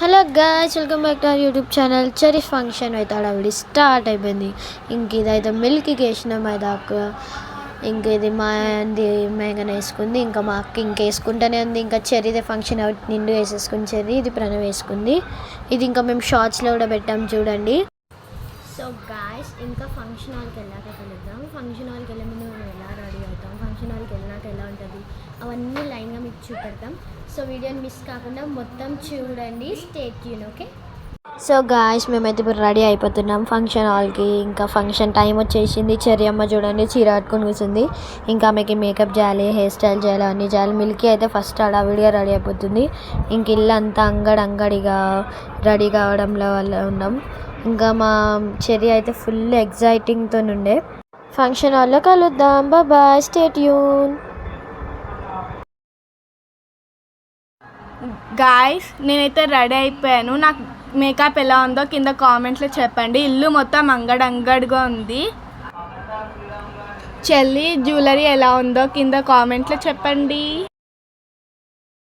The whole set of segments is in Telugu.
Hello guys, welcome back to our YouTube channel. Cherry function అయితే ఆడవిడి స్టార్ట్ అయిపోయింది. ఇంక ఇదైతే మిల్క్కి వేసినాం దాకా. ఇంక ఇది మా అంది మేఘన వేసుకుంది, ఇంకా మా అక్క ఇంకేసుకుంటూనే ఉంది. ఇంకా చెరీదే ఫంక్షన్ అవుట్ నిండు వేసేసుకుని చెరీ, ఇది ప్రణవ్ వేసుకుంది. ఇది ఇంకా మేము షార్ట్స్లో కూడా పెట్టాం చూడండి. సో గాయ్స్, ఇంకా ఫంక్షన్ హాల్కి వెళ్ళాక కలుద్దాం. ఫంక్షన్ హాల్కి వెళ్ళే ముందు మేము ఎలా రెడీ అవుతాం, ఫంక్షన్ హాల్కి వెళ్ళాక ఎలా ఉంటుంది, అవన్నీ లైన్గా మీకు చూపెడతాం. సో వీడియోని మిస్ కాకుండా మొత్తం చూడండి. Stay tune, okay? So guys, మేమైతే ఇప్పుడు రెడీ అయిపోతున్నాం ఫంక్షన్ హాల్కి. ఇంకా ఫంక్షన్ టైం వచ్చేసింది. చెర్రీ అమ్మ చూడండి చీర కట్టుకొని కూర్చుంది. ఇంకా ఆమెకి మేకప్ చేయాలి, హెయిర్ స్టైల్ చేయాలి, అన్నీ చేయాలి. మిల్కీ అయితే ఫస్ట్ హడావిడిగా రెడీ అయిపోతుంది. ఇంక ఇల్లు అంతా అంగడిగా రెడీ కావడంలో వల్ల ఉన్నాం. ఇంకా మా చెర్రీ అయితే ఫుల్ ఎగ్జైటింగ్తో ఉండే. ఫంక్షన్ హాల్లో కలుద్దాం. Bye, stay tune. గాయ్స్, నేనైతే రెడీ అయిపోయాను. నాకు మేకప్ ఎలా ఉందో కింద కామెంట్లో చెప్పండి. ఇల్లు మొత్తం అంగడిగా ఉంది. చెల్లి జ్యువెలరీ ఎలా ఉందో కింద కామెంట్లో చెప్పండి.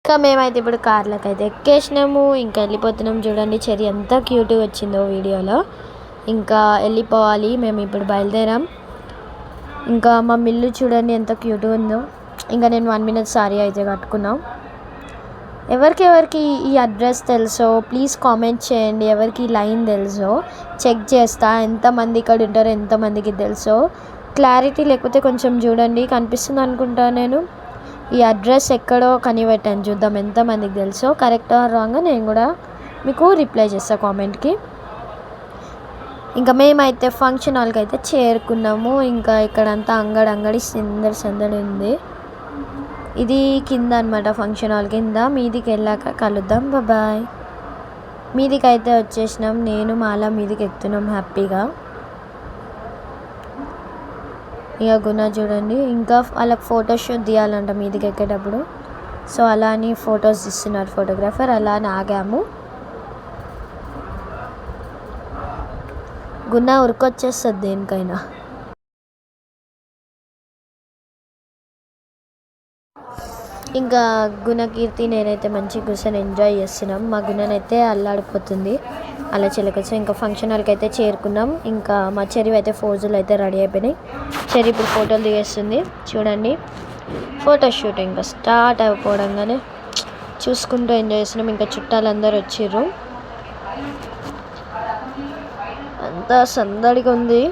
ఇంకా మేమైతే ఇప్పుడు కార్లోకి అయితే ఎక్కేసినాము. ఇంకా వెళ్ళిపోతున్నాం. చూడండి చెర్రీ ఎంత క్యూట్గా వచ్చిందో వీడియోలో. ఇంకా వెళ్ళిపోవాలి, మేము ఇప్పుడు బయలుదేరాం. ఇంకా మా మిల్లు చూడండి ఎంత క్యూట్గా ఉందో. ఇంకా నేను 1 minute సారీ అయితే కట్టుకున్నాం. ఎవరికి ఈ అడ్రస్ తెలుసో ప్లీజ్ కామెంట్ చేయండి. ఎవరికి ఈ లైన్ తెలుసో చెక్ చేస్తా, ఎంతమంది ఇక్కడ ఉంటారో ఎంతమందికి తెలుసో. క్లారిటీ లేకపోతే కొంచెం చూడండి, కనిపిస్తుంది అనుకుంటా. నేను ఈ అడ్రస్ ఎక్కడో కనిపెట్టాను, చూద్దాం ఎంతమందికి తెలుసో. కరెక్ట్ ఆర్ రాంగ్ నేను కూడా మీకు రిప్లై చేస్తాను కామెంట్కి. ఇంకా మేమైతే ఫంక్షన్ హాల్కి అయితే చేరుకున్నాము. ఇంకా ఇక్కడంతా అంగడి సందడి ఉంది. ఇది కింద అనమాట, ఫంక్షన్ హాల్ కింద. మీదికి వెళ్ళాక కలుద్దాం. బాయ్. మీదికి అయితే వచ్చేసినాం. నేను మాలా మీదికి ఎక్కుతున్నాం హ్యాపీగా. ఇక గుణ చూడండి, ఇంకా వాళ్ళకి ఫోటోషూట్ తీయాలంట మీదికి ఎక్కేటప్పుడు. సో అలా అని ఫొటోస్ ఇస్తున్నారు ఫోటోగ్రాఫర్. అలా అని ఆగాము. గుణ ఉరికొచ్చేస్తుంది దేనికైనా. ఇంకా గుణకీర్తి నేనైతే మంచి కూర్చొని ఎంజాయ్ చేస్తున్నాం. మా గుణనైతే అల్లాడిపోతుంది అలా చిలకొచ్చి. ఇంకా ఫంక్షన్ హాల్కి అయితే చేరుకున్నాం. ఇంకా మా చెర్రీ అయితే ఫోజులు అయితే రెడీ అయిపోయినాయి. చెర్రీ ఇప్పుడు ఫోటోలు దిగేస్తుంది చూడండి. ఫోటోషూట్ ఇంకా స్టార్ట్ అయిపోవడంగానే చూసుకుంటూ ఎంజాయ్ చేస్తున్నాం. ఇంకా చుట్టాలందరూ వచ్చిర్రు, అంతా సందడిగా ఉంది.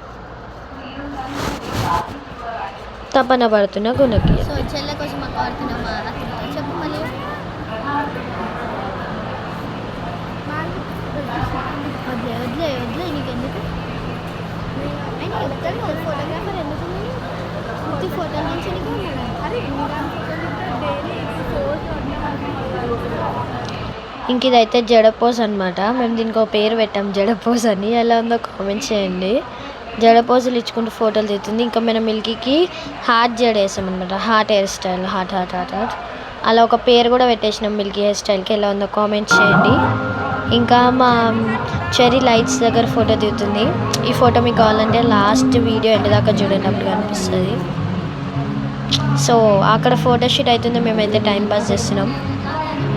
తపన పడుతున్న గుణకి. సో చెల్లె కోసం చెప్పు మళ్ళీ. వదిలే నీకు ఎందుకు ఫోటోగ్రాఫర్ ఎందుకు ఫోటోల నుంచి ఇంక ఇదైతే జడపోజ్ అనమాట. మేము దీనికి ఒక పేరు పెట్టాం జడపోజ్ అని. ఎలా ఉందో కామెంట్ చేయండి. జడపోజులు ఇచ్చుకుంటూ ఫోటోలు తీస్తుంది. ఇంకా మనం మిల్కీకి హార్ట్ జడ వేసామన్నమాట, హార్ట్ హెయిర్ స్టైల్, హార్ట్ అలా ఒక పేరు కూడా పెట్టేసినాం మిల్కీ హెయిర్ స్టైల్కి. ఎలా ఉందో కామెంట్ చేయండి. ఇంకా మా చెర్రీ లైట్స్ దగ్గర ఫోటో దిగుతుంది. ఈ ఫోటో మీకు కావాలంటే లాస్ట్ వీడియో ఎండ్ దాకా చూడండి, అప్పుడు కనిపిస్తుంది. సో అక్కడ ఫోటోషూట్ అవుతుంది, మేమైతే టైంపాస్ చేస్తున్నాం.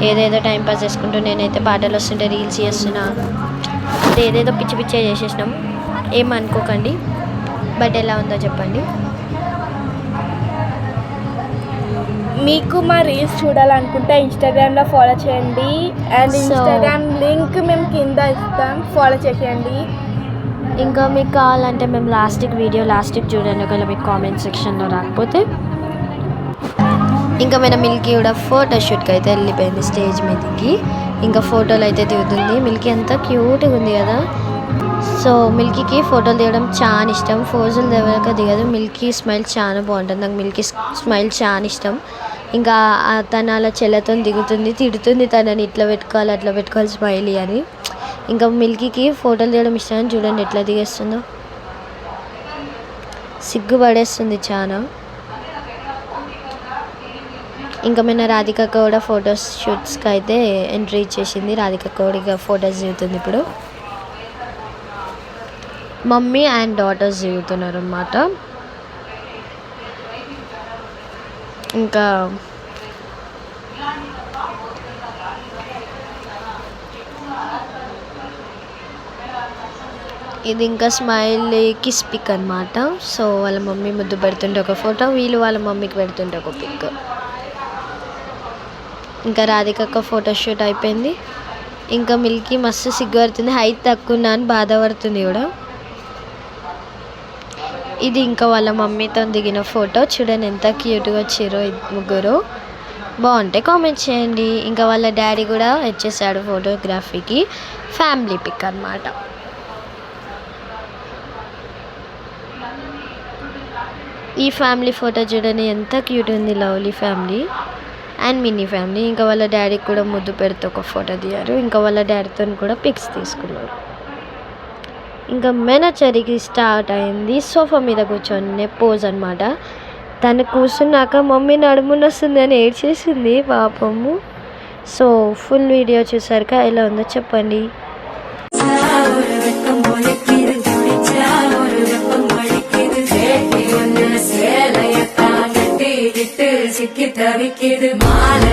ఏదేదో టైంపాస్ చేసుకుంటూ నేనైతే పాటలు వస్తుంటే రీల్స్ చేస్తున్నా. అంటే ఏదేదో పిచ్చి చేసేసినాం, ఏమనుకోకండి. బట్ ఎలా ఉందో చెప్పండి. మీకు మా రీల్స్ చూడాలనుకుంటే ఇన్స్టాగ్రామ్లో ఫాలో చేయండి. అండ్ ఇన్స్టాగ్రామ్ లింక్ మేము కింద ఇస్తాం, ఫాలో చేసేయండి. ఇంకా మీకు కావాలంటే మేము వీడియో లాస్ట్కి చూడండి, ఒకవేళ మీకు కామెంట్ సెక్షన్లో రాకపోతే. ఇంకా మన మిల్కీ కూడా ఫోటోషూట్కి అయితే వెళ్ళిపోయింది స్టేజ్ మీదకి. ఇంకా ఫోటోలు అయితే దిగుతుంది. మిల్కీ అంతా క్యూట్గా ఉంది కదా. సో మిల్కీకి ఫోటోలు దిగడం చాలా ఇష్టం. ఫోజులు దిగదు. మిల్కీ స్మైల్ చాలా బాగుంటుంది. నాకు మిల్కీ స్మైల్ చాలా ఇష్టం. ఇంకా తను అలా చెల్లెతో దిగుతుంది, తిడుతుంది తనని, ఇట్లా పెట్టుకోవాలి అట్లా పెట్టుకోవాలి స్మైలీ అని. ఇంకా మిల్కీకి ఫోటోలు దిగడం ఇష్టం. చూడండి ఎట్లా దిగేస్తుందో, సిగ్గుపడేస్తుంది చాలా. ఇంకా మన రాధికక్క కూడా ఫొటోస్ షూట్స్కి అయితే ఎంట్రీ ఇచ్చేసింది. రాధికక్క కూడా ఇక ఫొటోస్ దిగుతుంది. ఇప్పుడు మమ్మీ అండ్ డాటర్స్ దిగుతున్నారు అన్నమాట. ఇంకా ఇది ఇంకా స్మైల్ కిస్ పిక్ అనమాట. సో వాళ్ళ మమ్మీ ముద్దు పెడుతుంటే ఒక ఫోటో, వీళ్ళు వాళ్ళ మమ్మీకి పెడుతుంటే ఒక పిక్. ఇంకా రాధికక్క ఫోటోషూట్ అయిపోయింది. ఇంకా మిల్కీ మస్తు సిగ్గుపడుతుంది, హైట్ తక్కువ ఉన్నా అని బాధపడుతుంది కూడా. ఇది ఇంకా వాళ్ళ మమ్మీతో దిగిన ఫోటో. చూడండి ఎంత క్యూట్గా వచ్చారో ముగ్గురు. బాగుంటే కామెంట్ చేయండి. ఇంకా వాళ్ళ డాడీ కూడా వచ్చేసాడు ఫోటోగ్రఫీకి. ఫ్యామిలీ పిక్ అనమాట. ఈ ఫ్యామిలీ ఫోటో చూడండి ఎంత క్యూట్ ఉంది, lovely family and mini family. ఇంకా వాళ్ళ డాడీకి కూడా ముద్దు పెడుతూ ఒక ఫోటో దిగారు. ఇంకా వాళ్ళ డాడీతో కూడా పిక్స్ తీసుకున్నారు. ఇంకా మేనచరికి స్టార్ట్ అయింది. సోఫా మీద కూర్చొని పోజ్ అనమాట. తను కూర్చున్నాక మమ్మీ నడుమున వస్తుంది అని ఏడ్చేసింది పాపము. సో ఫుల్ వీడియో చూసారుగా, ఎలా ఉందో చెప్పండి. சிக்கி தவிக்கிது மாலை